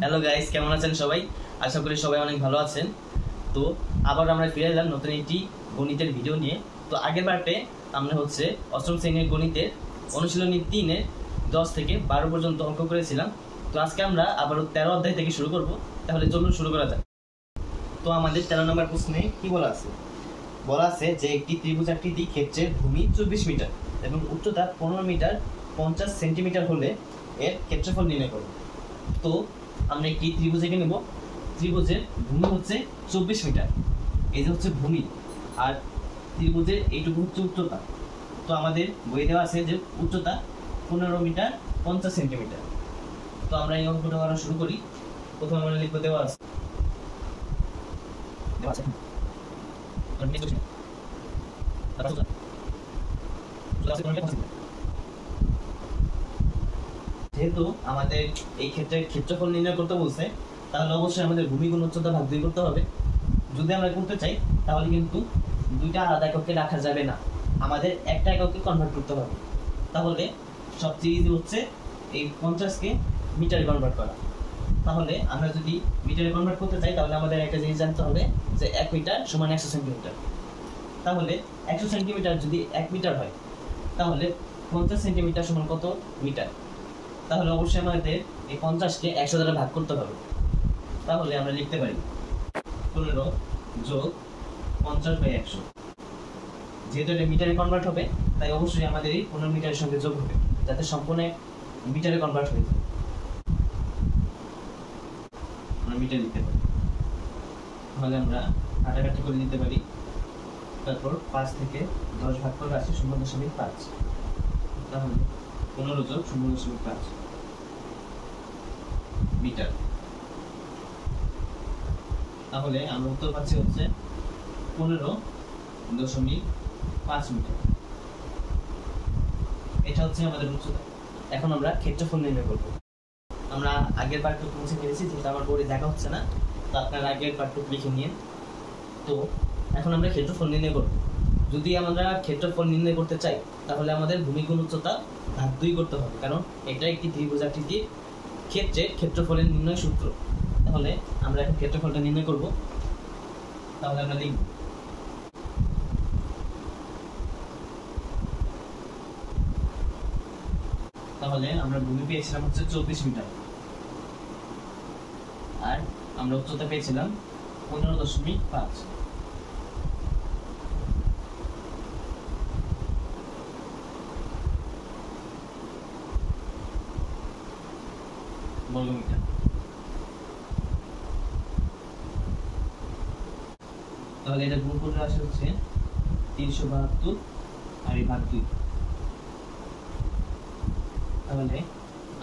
Hello guys, কেমন আছেন সবাই? আশা করি সবাই অনেক ভালো আছেন। তো আবার আমরা ফিরে এলাম নতুন একটি গণিতের ভিডিও নিয়ে। তো আগের পার্টে আমরা অষ্টম শ্রেণীর গণিতের অনুশীলনী 3-এর 10 থেকে 12 পর্যন্ত অঙ্ক করেছিলাম। তো আজকে আমরা আবারও 13 অধ্যায় থেকে শুরু করব। তাহলে চলুন শুরু করা যাক। তো আমাদের 13 নম্বর প্রশ্নে কি বলা আছে? বলা আছে যে একটি ত্রিভুজাকৃতি ক্ষেত্রের ভূমি 24 মিটার এবং উচ্চতা 15 মিটার 50 সেন্টিমিটার হলে এর ক্ষেত্রফল নির্ণয় করব। তো আমরা একটি ত্রিভুজ এঁকে নেব। ত্রিভুজের ভূমি হচ্ছে 24 মিটার, এই যে হচ্ছে ভূমি, আর ত্রিভুজের এইটুকু হচ্ছে উচ্চতা। তো আমাদের বইয়ে দেওয়া আছে যে উচ্চতা 15 মিটার 50 সেন্টিমিটার। তো আমরা এই অঙ্কটা করা শুরু করি। প্রথমে আমরা লিখবো দেওয়া আছে যেহেতু আমাদের এই ক্ষেত্রে ক্ষেত্রফল নির্ণয় করতে বলছে, তাহলে অবশ্যই আমাদের ভূমি গুণ উচ্চতা ভাগ 2 করতে হবে। যদি আমরা করতে চাই তাহলে কিন্তু দুইটা আলাদা এককে রাখা যাবে না, আমাদের একটা এককে কনভার্ট করতে হবে। তাহলে সবচেয়ে ইজি হচ্ছে এই 50-কে মিটারে কনভার্ট করা। তাহলে আমরা যদি মিটারে কনভার্ট করতে চাই তাহলে আমাদের একটা জিনিস জানতে হবে যে 1 মিটার সমান 100 সেন্টিমিটার। তাহলে 100 সেন্টিমিটার যদি 1 মিটার হয় তাহলে 50 সেন্টিমিটার সমান কত মিটার? তাহলে অবশ্যই আমাদের এই 50-কে 100 দ্বারা ভাগ করতে হবে। তাহলে আমরা লিখতে পারি 15 যোগ 50/100। যেহেতু এটা মিটারে কনভার্ট হবে তাই অবশ্যই আমাদের এই 15 মিটারের সঙ্গে যোগ হবে যাতে সম্পূর্ণ মিটারে কনভার্ট হয়ে যায়। আমরা মিটার লিখতে পারি, তাহলে আমরা কাটাকাটি করে নিতে পারি। তারপর 5 থেকে 10 ভাগ করে আসে 0.5। তাহলে 15 যোগ 0.5 মিটার। তাহলে আমরা উত্তর পাচ্ছি হচ্ছে 15.5 মিটার। এটা হচ্ছে আমাদের উচ্চতা। এখন আমরা ক্ষেত্রফল নির্ণয় করব। আমরা আগের পাঠটুকু মুছে ফেলেছি, যেহেতু আমার বোর্ডে দেখা হচ্ছে না, তো আপনারা আগের পাঠটুকু লিখে নিন। তো এখন আমরা ক্ষেত্রফল নির্ণয় করব। যদি আমরা ক্ষেত্রফল নির্ণয় করতে চাই তাহলে আমাদের ভূমি গুণ উচ্চতা ভাগ 2 করতে হবে, কারণ এটা একটি ত্রিভুজাকৃতির ক্ষেত্রে ক্ষেত্রফলের নির্ণয় সূত্র। তাহলে আমরা এখন ক্ষেত্রফলটা নির্ণয় করব। তাহলে আমরা লিখব তাহলে আমরা ভূমি পেয়েছিলাম হচ্ছে 24 মিটার, আর আমরা উচ্চতা পেয়েছিলাম 15.5। বর্গমিটার। তাহলে এটা গুণ করলে আসে হচ্ছে 372 আর এই ভাগ 2। তাহলে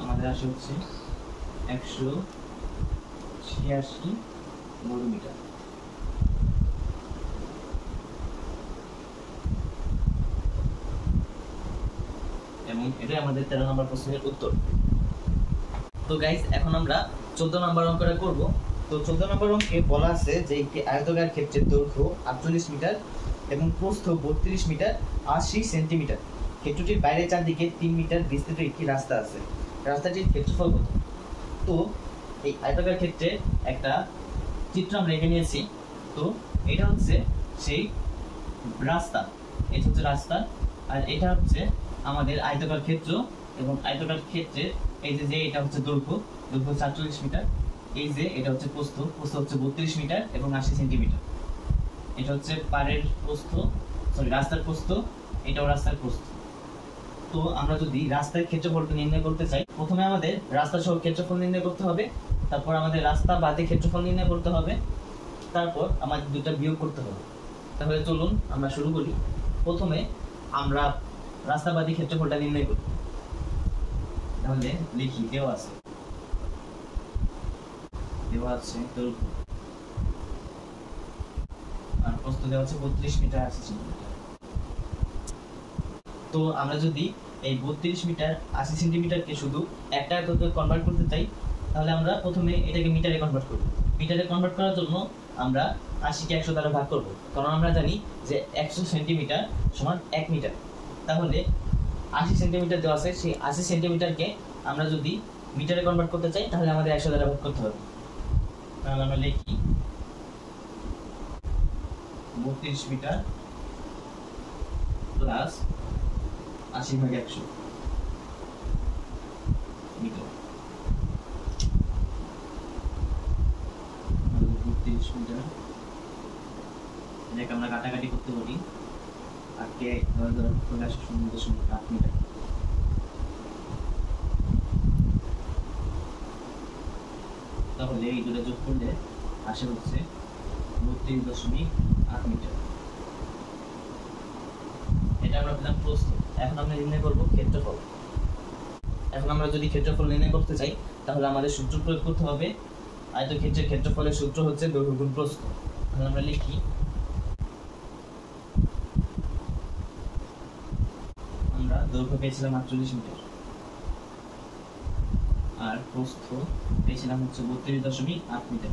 আমাদের আসে হচ্ছে 186 বর্গমিটার। এবং এটাই আমাদের 13 নম্বর প্রশ্নের উত্তর। তো গাইস, এখন আমরা 14 নম্বর অঙ্কটা করব। তো 14 নম্বর অঙ্কে বলা আছে যে একটি আয়তাকার ক্ষেত্রের দৈর্ঘ্য 48 মিটার এবং প্রস্থ 32 মিটার 80 সেন্টিমিটার। ক্ষেত্রটির বাইরে চারদিকে 3 মিটার বিস্তৃত একটি রাস্তা আছে। রাস্তাটির ক্ষেত্রফল কত? তো এই আয়তাকার ক্ষেত্রে একটা চিত্র আমরা এঁকে নিয়েছি। তো এটা হচ্ছে সেই রাস্তা, এটা হচ্ছে রাস্তা, আর এটা হচ্ছে আমাদের আয়তাকার ক্ষেত্র। এবং আয়তাকার ক্ষেত্রে এই যে এটা হচ্ছে দৈর্ঘ্য 48 মিটার, এই যে এটা হচ্ছে প্রস্থ হচ্ছে 32 মিটার এবং 80 সেন্টিমিটার। এটা হচ্ছে পাড়ের প্রস্থ, রাস্তার প্রস্থ, এটাও রাস্তার প্রস্থ। তো আমরা যদি রাস্তার ক্ষেত্রফলটা নির্ণয় করতে চাই, প্রথমে আমাদের রাস্তা সহ ক্ষেত্রফল নির্ণয় করতে হবে, তারপর আমাদের রাস্তা বাদে ক্ষেত্রফল নির্ণয় করতে হবে, তারপর আমাদের দুটো বিয়োগ করতে হবে। তাহলে চলুন আমরা শুরু করি। প্রথমে আমরা রাস্তা বাদে ক্ষেত্রফলটা নির্ণয় করি। তাহলে লিখি, দেওয়া আছে দৈর্ঘ্য আর প্রস্থ দেওয়া আছে 32 মিটার 80 সেন্টিমিটার। তো আমরা যদি এই 32 মিটার 80 সেন্টিমিটারকে শুধু একটা এককে কনভার্ট করতে চাই তাহলে আমরা প্রথমে এটাকে মিটারে কনভার্ট করব। মিটারে কনভার্ট করার জন্য আমরা 80-কে 100 দ্বারা ভাগ করব, কারণ আমরা জানি যে 100 সেন্টিমিটার সমান 1 মিটার। তাহলে 80 সেন্টিমিটার দেওয়া আছে, সেই 80 সেন্টিমিটারকে আমরা যদি মিটারে কনভার্ট করতে চাই তাহলে আমাদের 100 দ্বারা ভাগ করতে হবে। তাহলে আমরা লিখি 32 মিটার প্লাস 80/100 মিটার। 32 মিটার এটাকে আমরা কাটাকাটি করতে পারি, আগে ধরে চলে আসে 0.8 মিটার। তাহলে এই দুটো যোগ করলে আসে হচ্ছে 32.8 মিটার। এটা আমরা পেলাম প্রস্থ। এখন আমরা নির্ণয় করব ক্ষেত্রফল। এখন আমরা যদি ক্ষেত্রফল নির্ণয় করতে চাই তাহলে আমাদের সূত্র প্রয়োগ করতে হবে। আয়তক্ষেত্রের ক্ষেত্রফলের সূত্র হচ্ছে দৈর্ঘ্য গুণ প্রস্থ। তাহলে আমরা লিখি আমরা দৈর্ঘ্য পেয়েছিলাম 48 মিটার আর প্রস্থ পেয়েছিলাম হচ্ছে 32.8 মিটার।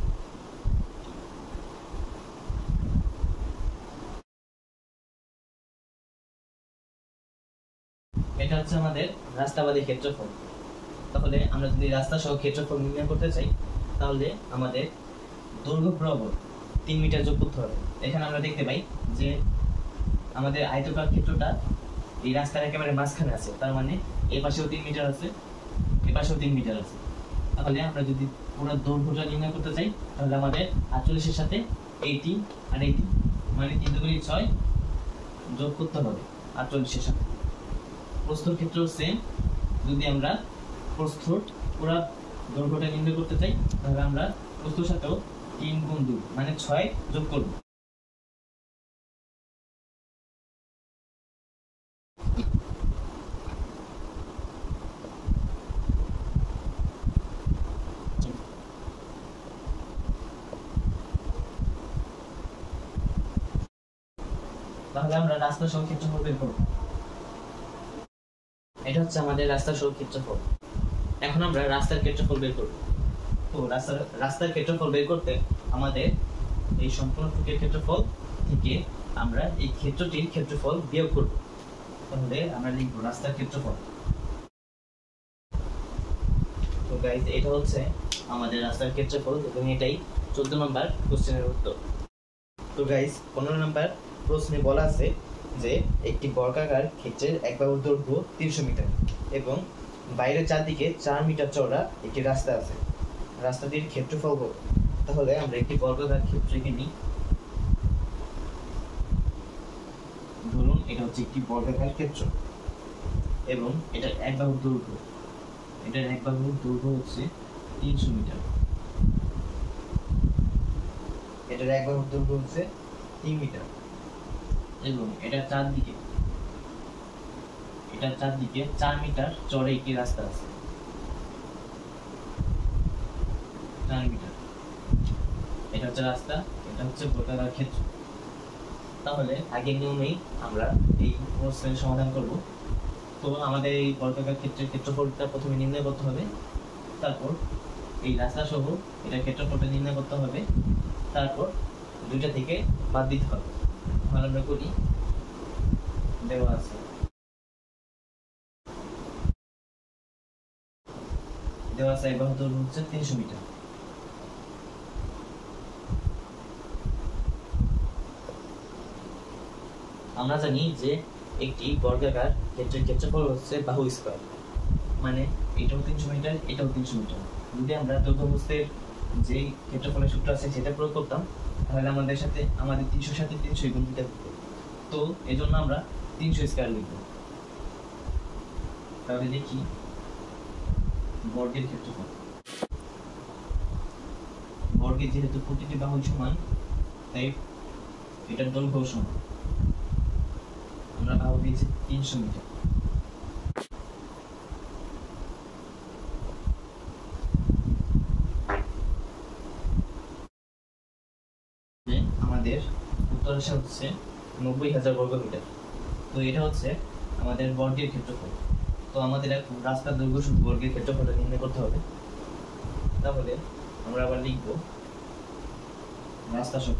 এটা হচ্ছে আমাদের রাস্তাবাদী ক্ষেত্রফল। তাহলে আমরা যদি রাস্তা সহ ক্ষেত্রফল নির্ণয় করতে চাই তাহলে আমাদের দৈর্ঘ্য বরাবর 3 মিটার যোগ করতে হবে। এখানে আমরা দেখতে পাই যে আমাদের আয়তকার ক্ষেত্রটা এই রাস্তার একেবারে মাঝখানে আছে, তার মানে এই পাশেও 3 মিটার আছে, এই পাশেও 3 মিটার আছে। তাহলে আমরা যদি পুরো দৈর্ঘ্যটা নির্ণয় করতে চাই তাহলে আমাদের 48 এর সাথে 80 আর 80 মানে 3 দুগুণে 6 যোগ করতে হবে 48 এর সাথে। প্রস্থর ক্ষেত্রেও সেম, যদি আমরা প্রস্থর পুরো দৈর্ঘ্যটা নির্ণয় করতে চাই তাহলে আমরা প্রস্থর সাথেও 3 গুণ 2 মানে 6 যোগ করব। তাহলে আমরা রাস্তা সহ ক্ষেত্রফল বের করব। এটা হচ্ছে আমাদের রাস্তা সহ ক্ষেত্রফল। এখন আমরা রাস্তার ক্ষেত্রফল বের করব। তো রাস্তার ক্ষেত্রফল বের করতে আমাদের এই সম্পূর্ণ টুকের ক্ষেত্রফল থেকে আমরা এই ক্ষেত্রটির ক্ষেত্রফল বিয়োগ করব। তাহলে আমরা লিখব রাস্তার ক্ষেত্রফল। তো গাইস এটা হচ্ছে আমাদের রাস্তার ক্ষেত্রফল এবং এটাই 14 নম্বর কোশ্চেনের উত্তর। তো গাইস 15 নম্বর প্রশ্নে বলা আছে যে একটি বর্গাকার ক্ষেত্রের এক বাহুর দৈর্ঘ্য 300 মিটার এবং বাইরের চারদিকে 4 মিটার চওড়া একটি রাস্তা আছে। রাস্তাটির ক্ষেত্রফল কত? তাহলে আমরা একটি বর্গাকার ক্ষেত্রকে নিই। ধরুন এটা হচ্ছে একটি বর্গাকার ক্ষেত্র এবং এটার এক বাহুর দৈর্ঘ্য, এটার এক বাহুর দৈর্ঘ্য হচ্ছে 300 মিটার, এটার এক বাহুর দৈর্ঘ্য হচ্ছে 3 মিটার এবং এটার চারদিকে 4 মিটার চওড়া একটি রাস্তা আছে। 4 মিটার এটা হচ্ছে রাস্তা, এটা হচ্ছে বর্গাকার ক্ষেত্র। তাহলে আগের নিয়মেই আমরা এই প্রশ্নের সমাধান করব। তো আমাদের এই বর্গাকার ক্ষেত্রের ক্ষেত্রফলটা প্রথমে নির্ণয় করতে হবে, তারপর এই রাস্তা সহ এটার ক্ষেত্রফলটা নির্ণয় করতে হবে, তারপর দুইটা থেকে বাদ দিতে হবে। তাহলে আমরা করি, দেওয়া আছে এক বাহুর দৈর্ঘ্য হচ্ছে 300 মিটার। আমরা জানি যে একটি বর্গাকার ক্ষেত্রের ক্ষেত্রফল হচ্ছে বাহু স্কয়ার, মানে এটাও 300 মিটার, এটাও 300 মিটার। যদি আমরা দৈর্ঘ্যবস্তের যে ক্ষেত্রফলের সূত্র আছে সেটা প্রয়োগ করতাম তাহলে আমাদের 300 সাথে 300 গুণ দিতে হতো। তো এজন্য আমরা 300 স্কয়ার লিখব। তাহলে দেখি বর্গের ক্ষেত্রফল। বর্গের যেহেতু প্রতিটি বাহু সমান তাই এটার দৈর্ঘ্য সমান। আমরা বাহু দিয়েছি 300 মিটার। আমাদের উত্তর আসা হচ্ছে 90,000 বর্গ মিটার। তো এটা হচ্ছে আমাদের বর্গের ক্ষেত্রফল। তো আমাদের এখন রাস্তার দৈর্ঘ্য শুধু বর্গের ক্ষেত্রফলটা নির্ণয় করতে হবে। তাহলে আমরা আবার লিখব রাস্তা সহ।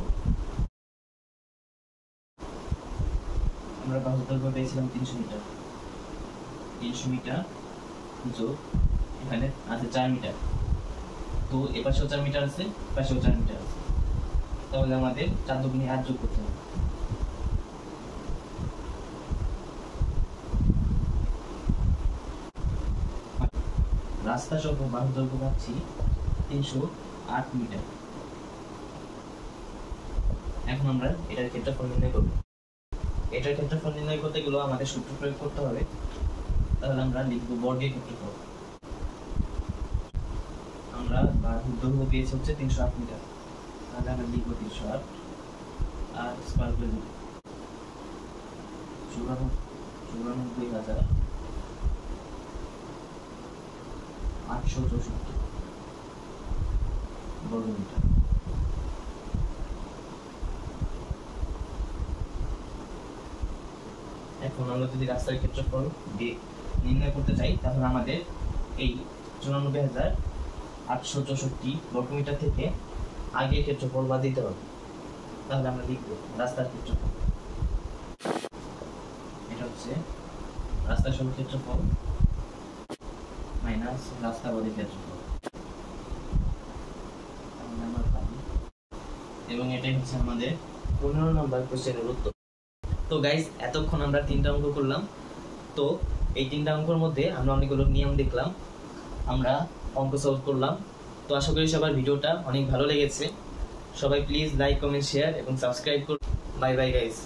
আমরা বাহুর দৈর্ঘ্য পেয়েছিলাম 300 মিটার, 300 মিটার যোগ এখানে আছে 4 মিটার, তো এ পাশেও 4 মিটার আছে, পাশেও 4 মিটার আছে, তাহলে আমাদের 4 দুগুণে 8 যোগ করতে হবে। রাস্তা সহ বাহুর দৈর্ঘ্য পাচ্ছি 308 মিটার। এখন আমরা এটার ক্ষেত্রফল নির্ণয় করব। এটার ক্ষেত্রফল নির্ণয় করতে গেলে আমাদের সূত্র প্রয়োগ করতে হবে। তাহলে আমরা লিখব বর্গের ক্ষেত্রফল। আমরা বাহুর দৈর্ঘ্য পেয়েছি হচ্ছে 308 মিটার, তাহলে আমরা লিখব 308 আর স্কয়ার করে লিখব 94,864 বর্গমিটার। এখন আমরা যদি রাস্তার ক্ষেত্রফল নির্ণয় করতে চাই, তাহলে আমাদের এই 94,864 বর্গমিটার থেকে আগের ক্ষেত্রফল বাদ দিতে হবে। তাহলে আমরা লিখব রাস্তার ক্ষেত্রফল। এটা হচ্ছে রাস্তার সহ ক্ষেত্রফল মাইনাস রাস্তা বাদের ক্ষেত্রফল, এবং এটাই হচ্ছে আমাদের 15 নম্বর কোশ্চেনের উত্তর। তো গাইস, এতক্ষণ আমরা 3টা অঙ্ক করলাম। তো এই 3টা অঙ্কের মধ্যে আমরা অনেকগুলো নিয়ম দেখলাম, আমরা অঙ্ক সলভ করলাম। তো আশা করি সবার ভিডিওটা অনেক ভালো লেগেছে। সবাই প্লিজ লাইক, কমেন্ট, শেয়ার এবং সাবস্ক্রাইব করুন। Bye bye guys.